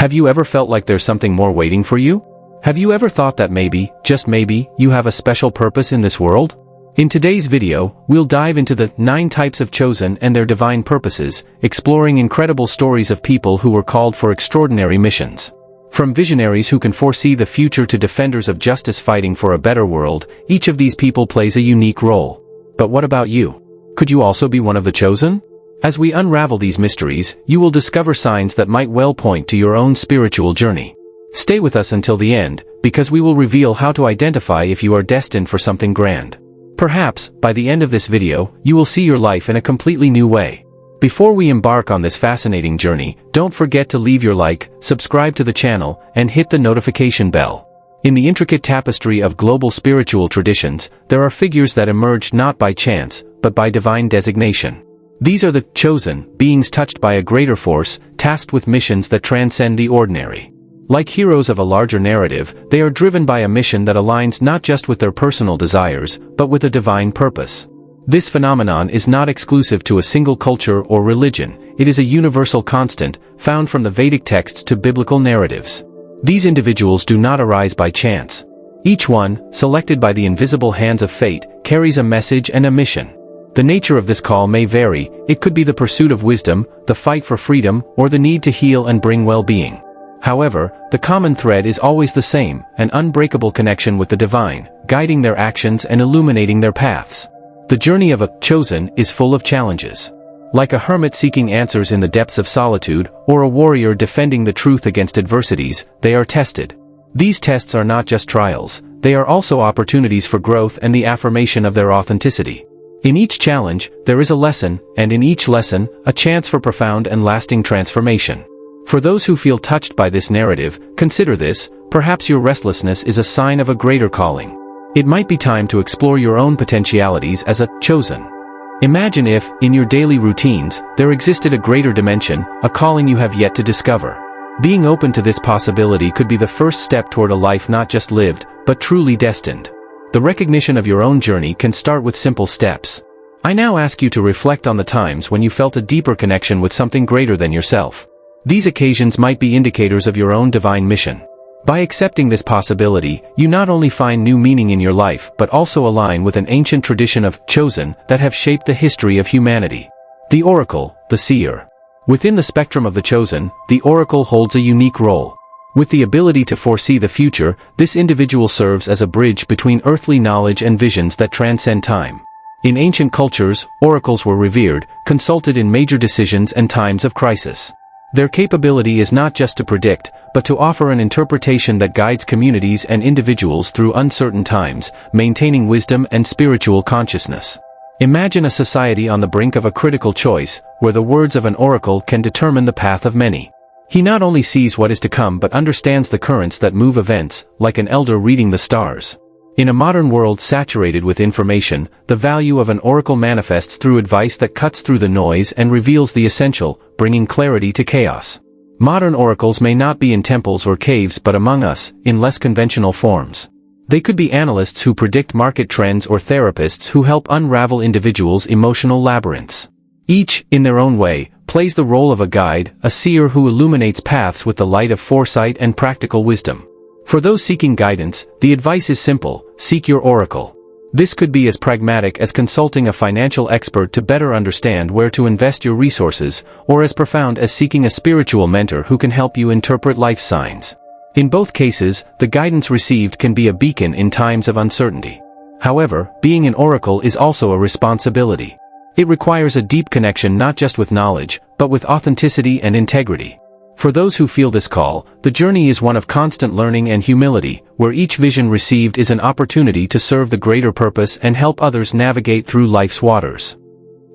Have you ever felt like there's something more waiting for you? Have you ever thought that maybe, just maybe, you have a special purpose in this world? In today's video, we'll dive into the 9 types of chosen and their divine purposes, exploring incredible stories of people who were called for extraordinary missions. From visionaries who can foresee the future to defenders of justice fighting for a better world, each of these people plays a unique role. But what about you? Could you also be one of the chosen? As we unravel these mysteries, you will discover signs that might well point to your own spiritual journey. Stay with us until the end, because we will reveal how to identify if you are destined for something grand. Perhaps, by the end of this video, you will see your life in a completely new way. Before we embark on this fascinating journey, don't forget to leave your like, subscribe to the channel, and hit the notification bell. In the intricate tapestry of global spiritual traditions, there are figures that emerged not by chance, but by divine designation. These are the chosen, beings touched by a greater force, tasked with missions that transcend the ordinary. Like heroes of a larger narrative, they are driven by a mission that aligns not just with their personal desires, but with a divine purpose. This phenomenon is not exclusive to a single culture or religion, it is a universal constant, found from the Vedic texts to biblical narratives. These individuals do not arise by chance. Each one, selected by the invisible hands of fate, carries a message and a mission. The nature of this call may vary, it could be the pursuit of wisdom, the fight for freedom, or the need to heal and bring well-being. However, the common thread is always the same, an unbreakable connection with the divine, guiding their actions and illuminating their paths. The journey of a chosen is full of challenges. Like a hermit seeking answers in the depths of solitude, or a warrior defending the truth against adversities, they are tested. These tests are not just trials, they are also opportunities for growth and the affirmation of their authenticity. In each challenge, there is a lesson, and in each lesson, a chance for profound and lasting transformation. For those who feel touched by this narrative, consider this, perhaps your restlessness is a sign of a greater calling. It might be time to explore your own potentialities as a chosen. Imagine if, in your daily routines, there existed a greater dimension, a calling you have yet to discover. Being open to this possibility could be the first step toward a life not just lived, but truly destined. The recognition of your own journey can start with simple steps. I now ask you to reflect on the times when you felt a deeper connection with something greater than yourself. These occasions might be indicators of your own divine mission. By accepting this possibility, you not only find new meaning in your life but also align with an ancient tradition of chosen that have shaped the history of humanity. The oracle, the seer. Within the spectrum of the chosen, the oracle holds a unique role. With the ability to foresee the future, this individual serves as a bridge between earthly knowledge and visions that transcend time. In ancient cultures, oracles were revered, consulted in major decisions and times of crisis. Their capability is not just to predict, but to offer an interpretation that guides communities and individuals through uncertain times, maintaining wisdom and spiritual consciousness. Imagine a society on the brink of a critical choice, where the words of an oracle can determine the path of many. He not only sees what is to come but understands the currents that move events, like an elder reading the stars. In a modern world saturated with information, the value of an oracle manifests through advice that cuts through the noise and reveals the essential, bringing clarity to chaos. Modern oracles may not be in temples or caves but among us, in less conventional forms. They could be analysts who predict market trends or therapists who help unravel individuals' emotional labyrinths. Each, in their own way, plays the role of a guide, a seer who illuminates paths with the light of foresight and practical wisdom. For those seeking guidance, the advice is simple: seek your oracle. This could be as pragmatic as consulting a financial expert to better understand where to invest your resources, or as profound as seeking a spiritual mentor who can help you interpret life signs. In both cases, the guidance received can be a beacon in times of uncertainty. However, being an oracle is also a responsibility. It requires a deep connection not just with knowledge, but with authenticity and integrity. For those who feel this call, the journey is one of constant learning and humility, where each vision received is an opportunity to serve the greater purpose and help others navigate through life's waters.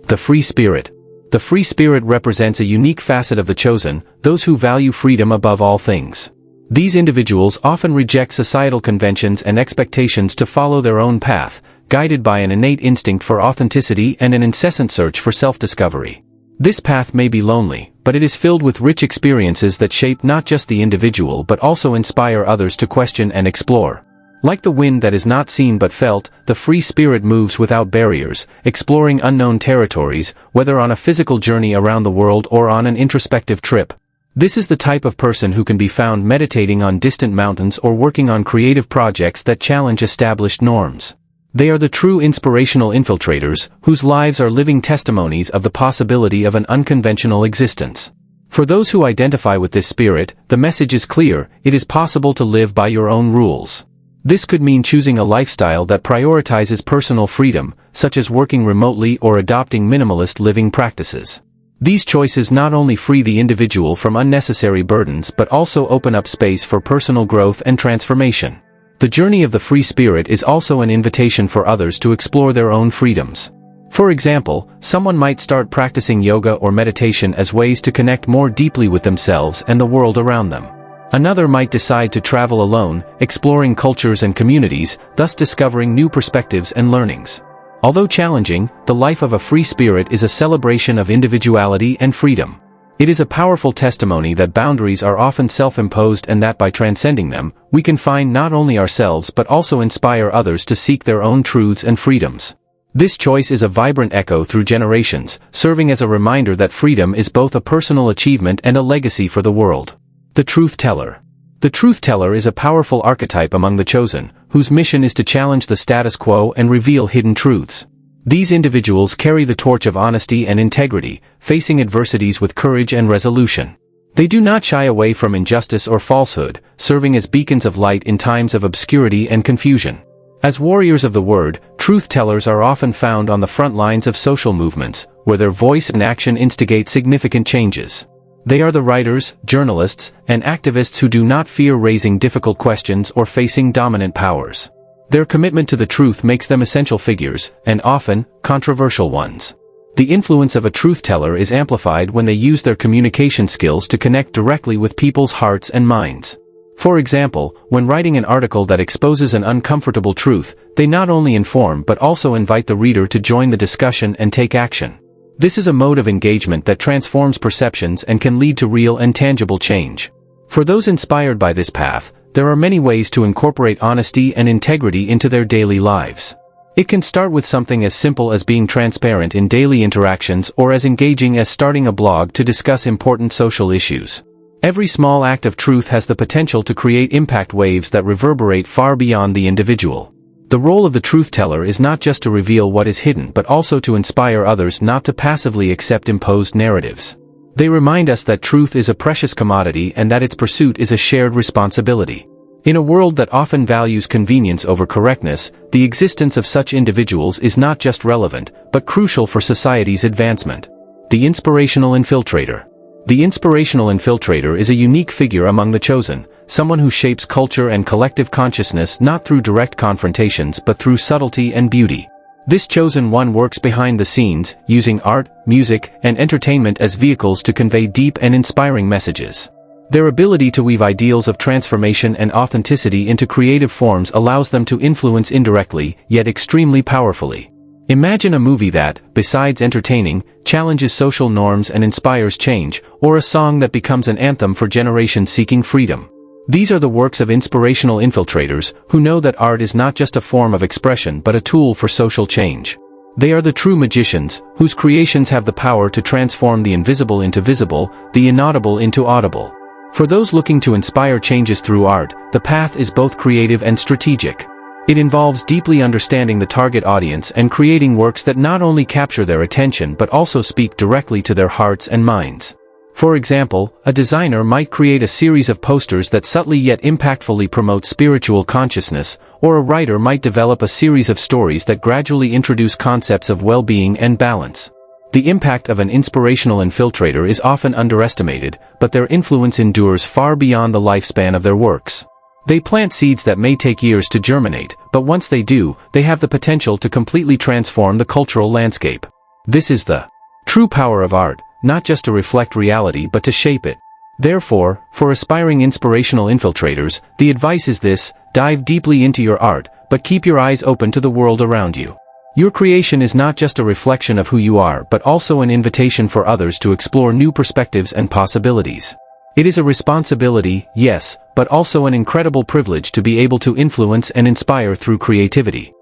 The free spirit. The free spirit represents a unique facet of the chosen, those who value freedom above all things. These individuals often reject societal conventions and expectations to follow their own path, guided by an innate instinct for authenticity and an incessant search for self-discovery. This path may be lonely, but it is filled with rich experiences that shape not just the individual but also inspire others to question and explore. Like the wind that is not seen but felt, the free spirit moves without barriers, exploring unknown territories, whether on a physical journey around the world or on an introspective trip. This is the type of person who can be found meditating on distant mountains or working on creative projects that challenge established norms. They are the true inspirational infiltrators, whose lives are living testimonies of the possibility of an unconventional existence. For those who identify with this spirit, the message is clear: it is possible to live by your own rules. This could mean choosing a lifestyle that prioritizes personal freedom, such as working remotely or adopting minimalist living practices. These choices not only free the individual from unnecessary burdens but also open up space for personal growth and transformation. The journey of the free spirit is also an invitation for others to explore their own freedoms. For example, someone might start practicing yoga or meditation as ways to connect more deeply with themselves and the world around them. Another might decide to travel alone, exploring cultures and communities, thus discovering new perspectives and learnings. Although challenging, the life of a free spirit is a celebration of individuality and freedom. It is a powerful testimony that boundaries are often self-imposed and that by transcending them, we can find not only ourselves but also inspire others to seek their own truths and freedoms. This choice is a vibrant echo through generations, serving as a reminder that freedom is both a personal achievement and a legacy for the world. The Truth Teller. The Truth Teller is a powerful archetype among the chosen, whose mission is to challenge the status quo and reveal hidden truths. These individuals carry the torch of honesty and integrity, facing adversities with courage and resolution. They do not shy away from injustice or falsehood, serving as beacons of light in times of obscurity and confusion. As warriors of the word, truth tellers are often found on the front lines of social movements, where their voice and action instigate significant changes. They are the writers, journalists, and activists who do not fear raising difficult questions or facing dominant powers. Their commitment to the truth makes them essential figures, and often, controversial ones. The influence of a truth teller is amplified when they use their communication skills to connect directly with people's hearts and minds. For example, when writing an article that exposes an uncomfortable truth, they not only inform but also invite the reader to join the discussion and take action. This is a mode of engagement that transforms perceptions and can lead to real and tangible change. For those inspired by this path, there are many ways to incorporate honesty and integrity into their daily lives. It can start with something as simple as being transparent in daily interactions or as engaging as starting a blog to discuss important social issues. Every small act of truth has the potential to create impact waves that reverberate far beyond the individual. The role of the truth teller is not just to reveal what is hidden but also to inspire others not to passively accept imposed narratives. They remind us that truth is a precious commodity and that its pursuit is a shared responsibility. In a world that often values convenience over correctness, the existence of such individuals is not just relevant, but crucial for society's advancement. The Inspirational Infiltrator. The inspirational infiltrator is a unique figure among the chosen, someone who shapes culture and collective consciousness not through direct confrontations but through subtlety and beauty. This chosen one works behind the scenes, using art, music, and entertainment as vehicles to convey deep and inspiring messages. Their ability to weave ideals of transformation and authenticity into creative forms allows them to influence indirectly, yet extremely powerfully. Imagine a movie that, besides entertaining, challenges social norms and inspires change, or a song that becomes an anthem for generations seeking freedom. These are the works of inspirational infiltrators, who know that art is not just a form of expression but a tool for social change. They are the true magicians, whose creations have the power to transform the invisible into visible, the inaudible into audible. For those looking to inspire changes through art, the path is both creative and strategic. It involves deeply understanding the target audience and creating works that not only capture their attention but also speak directly to their hearts and minds. For example, a designer might create a series of posters that subtly yet impactfully promote spiritual consciousness, or a writer might develop a series of stories that gradually introduce concepts of well-being and balance. The impact of an inspirational infiltrator is often underestimated, but their influence endures far beyond the lifespan of their works. They plant seeds that may take years to germinate, but once they do, they have the potential to completely transform the cultural landscape. This is the true power of art, not just to reflect reality but to shape it. Therefore, for aspiring inspirational infiltrators, the advice is this: dive deeply into your art, but keep your eyes open to the world around you. Your creation is not just a reflection of who you are but also an invitation for others to explore new perspectives and possibilities. It is a responsibility, yes, but also an incredible privilege to be able to influence and inspire through creativity.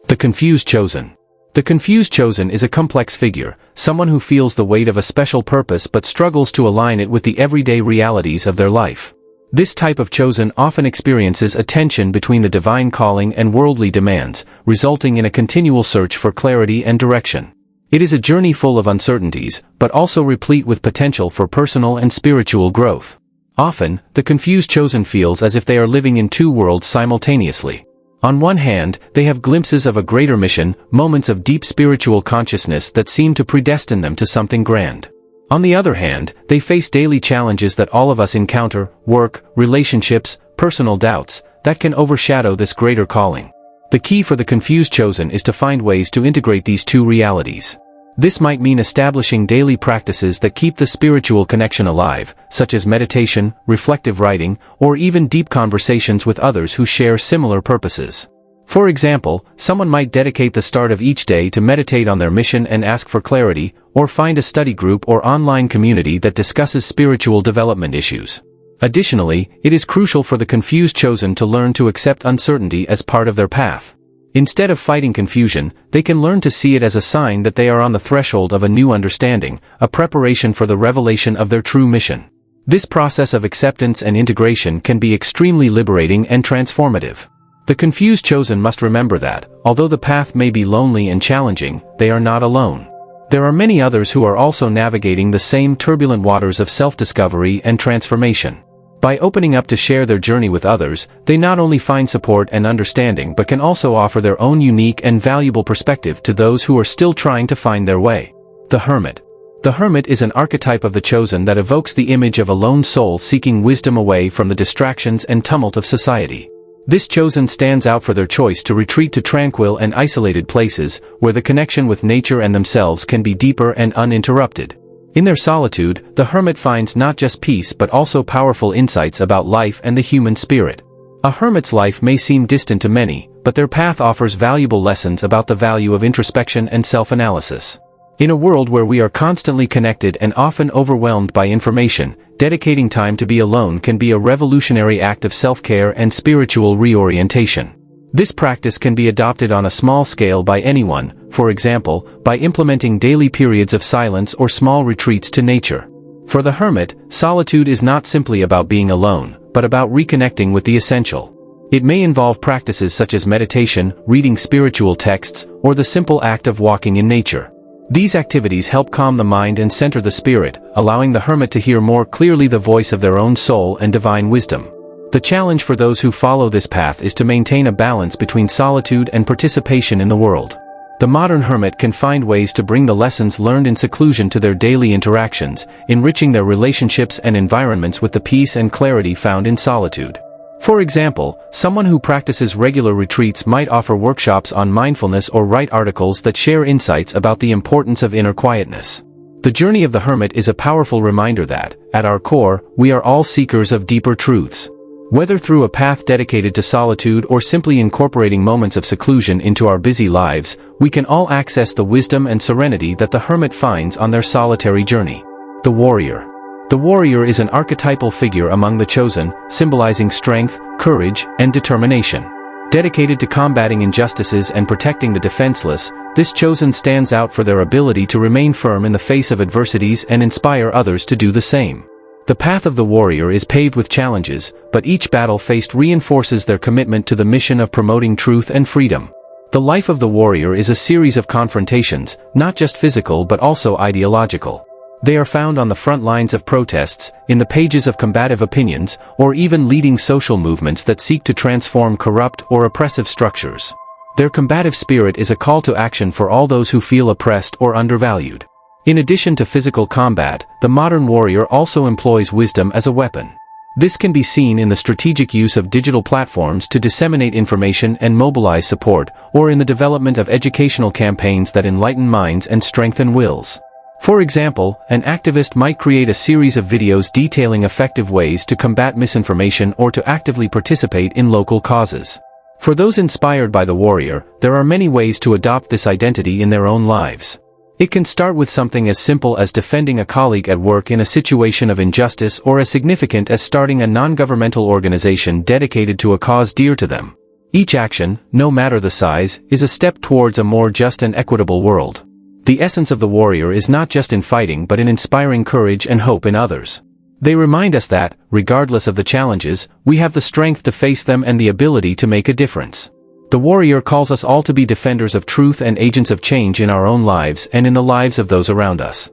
The Confused Chosen. The confused chosen is a complex figure, someone who feels the weight of a special purpose but struggles to align it with the everyday realities of their life. This type of chosen often experiences a tension between the divine calling and worldly demands, resulting in a continual search for clarity and direction. It is a journey full of uncertainties, but also replete with potential for personal and spiritual growth. Often, the confused chosen feels as if they are living in two worlds simultaneously. On one hand, they have glimpses of a greater mission, moments of deep spiritual consciousness that seem to predestine them to something grand. On the other hand, they face daily challenges that all of us encounter: work, relationships, personal doubts, that can overshadow this greater calling. The key for the confused chosen is to find ways to integrate these two realities. This might mean establishing daily practices that keep the spiritual connection alive, such as meditation, reflective writing, or even deep conversations with others who share similar purposes. For example, someone might dedicate the start of each day to meditate on their mission and ask for clarity, or find a study group or online community that discusses spiritual development issues. Additionally, it is crucial for the confused chosen to learn to accept uncertainty as part of their path. Instead of fighting confusion, they can learn to see it as a sign that they are on the threshold of a new understanding, a preparation for the revelation of their true mission. This process of acceptance and integration can be extremely liberating and transformative. The confused chosen must remember that, although the path may be lonely and challenging, they are not alone. There are many others who are also navigating the same turbulent waters of self-discovery and transformation. By opening up to share their journey with others, they not only find support and understanding but can also offer their own unique and valuable perspective to those who are still trying to find their way. The Hermit. The Hermit is an archetype of the chosen that evokes the image of a lone soul seeking wisdom away from the distractions and tumult of society. This chosen stands out for their choice to retreat to tranquil and isolated places, where the connection with nature and themselves can be deeper and uninterrupted. In their solitude, the hermit finds not just peace but also powerful insights about life and the human spirit. A hermit's life may seem distant to many, but their path offers valuable lessons about the value of introspection and self-analysis. In a world where we are constantly connected and often overwhelmed by information, dedicating time to be alone can be a revolutionary act of self-care and spiritual reorientation. This practice can be adopted on a small scale by anyone, for example, by implementing daily periods of silence or small retreats to nature. For the hermit, solitude is not simply about being alone, but about reconnecting with the essential. It may involve practices such as meditation, reading spiritual texts, or the simple act of walking in nature. These activities help calm the mind and center the spirit, allowing the hermit to hear more clearly the voice of their own soul and divine wisdom. The challenge for those who follow this path is to maintain a balance between solitude and participation in the world. The modern hermit can find ways to bring the lessons learned in seclusion to their daily interactions, enriching their relationships and environments with the peace and clarity found in solitude. For example, someone who practices regular retreats might offer workshops on mindfulness or write articles that share insights about the importance of inner quietness. The journey of the hermit is a powerful reminder that, at our core, we are all seekers of deeper truths. Whether through a path dedicated to solitude or simply incorporating moments of seclusion into our busy lives, we can all access the wisdom and serenity that the hermit finds on their solitary journey. The warrior. The warrior is an archetypal figure among the chosen, symbolizing strength, courage, and determination. Dedicated to combating injustices and protecting the defenseless, this chosen stands out for their ability to remain firm in the face of adversities and inspire others to do the same. The path of the warrior is paved with challenges, but each battle faced reinforces their commitment to the mission of promoting truth and freedom. The life of the warrior is a series of confrontations, not just physical but also ideological. They are found on the front lines of protests, in the pages of combative opinions, or even leading social movements that seek to transform corrupt or oppressive structures. Their combative spirit is a call to action for all those who feel oppressed or undervalued. In addition to physical combat, the modern warrior also employs wisdom as a weapon. This can be seen in the strategic use of digital platforms to disseminate information and mobilize support, or in the development of educational campaigns that enlighten minds and strengthen wills. For example, an activist might create a series of videos detailing effective ways to combat misinformation or to actively participate in local causes. For those inspired by the warrior, there are many ways to adopt this identity in their own lives. It can start with something as simple as defending a colleague at work in a situation of injustice or as significant as starting a non-governmental organization dedicated to a cause dear to them. Each action, no matter the size, is a step towards a more just and equitable world. The essence of the warrior is not just in fighting but in inspiring courage and hope in others. They remind us that, regardless of the challenges, we have the strength to face them and the ability to make a difference. The warrior calls us all to be defenders of truth and agents of change in our own lives and in the lives of those around us.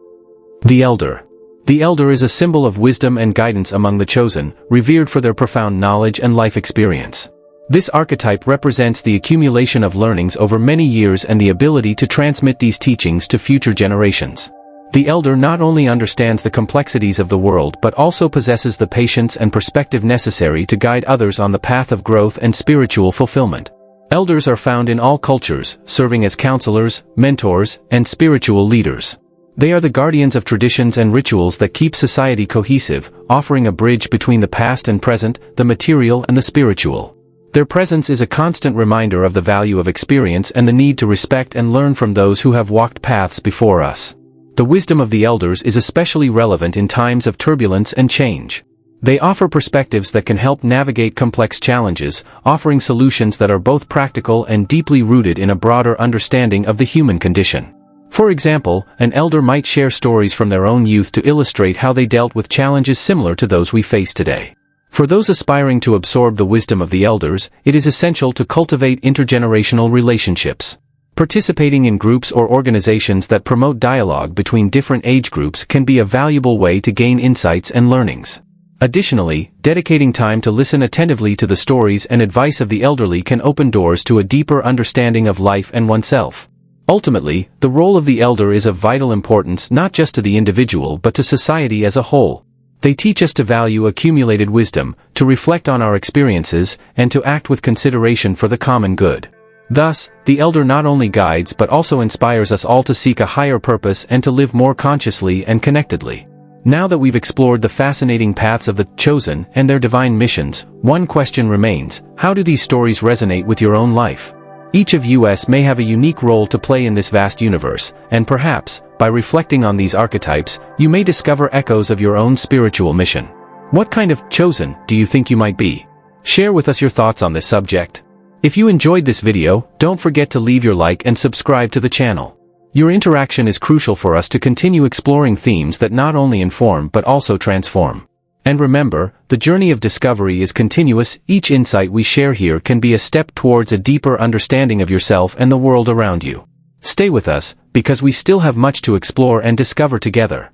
The Elder. The Elder is a symbol of wisdom and guidance among the chosen, revered for their profound knowledge and life experience. This archetype represents the accumulation of learnings over many years and the ability to transmit these teachings to future generations. The Elder not only understands the complexities of the world but also possesses the patience and perspective necessary to guide others on the path of growth and spiritual fulfillment. Elders are found in all cultures, serving as counselors, mentors, and spiritual leaders. They are the guardians of traditions and rituals that keep society cohesive, offering a bridge between the past and present, the material and the spiritual. Their presence is a constant reminder of the value of experience and the need to respect and learn from those who have walked paths before us. The wisdom of the elders is especially relevant in times of turbulence and change. They offer perspectives that can help navigate complex challenges, offering solutions that are both practical and deeply rooted in a broader understanding of the human condition. For example, an elder might share stories from their own youth to illustrate how they dealt with challenges similar to those we face today. For those aspiring to absorb the wisdom of the elders, it is essential to cultivate intergenerational relationships. Participating in groups or organizations that promote dialogue between different age groups can be a valuable way to gain insights and learnings. Additionally, dedicating time to listen attentively to the stories and advice of the elderly can open doors to a deeper understanding of life and oneself. Ultimately, the role of the elder is of vital importance not just to the individual but to society as a whole. They teach us to value accumulated wisdom, to reflect on our experiences, and to act with consideration for the common good. Thus, the elder not only guides but also inspires us all to seek a higher purpose and to live more consciously and connectedly. Now that we've explored the fascinating paths of the chosen and their divine missions, one question remains: how do these stories resonate with your own life? Each of us may have a unique role to play in this vast universe, and perhaps, by reflecting on these archetypes, you may discover echoes of your own spiritual mission. What kind of chosen do you think you might be? Share with us your thoughts on this subject. If you enjoyed this video, don't forget to leave your like and subscribe to the channel. Your interaction is crucial for us to continue exploring themes that not only inform but also transform. And remember, the journey of discovery is continuous. Each insight we share here can be a step towards a deeper understanding of yourself and the world around you. Stay with us, because we still have much to explore and discover together.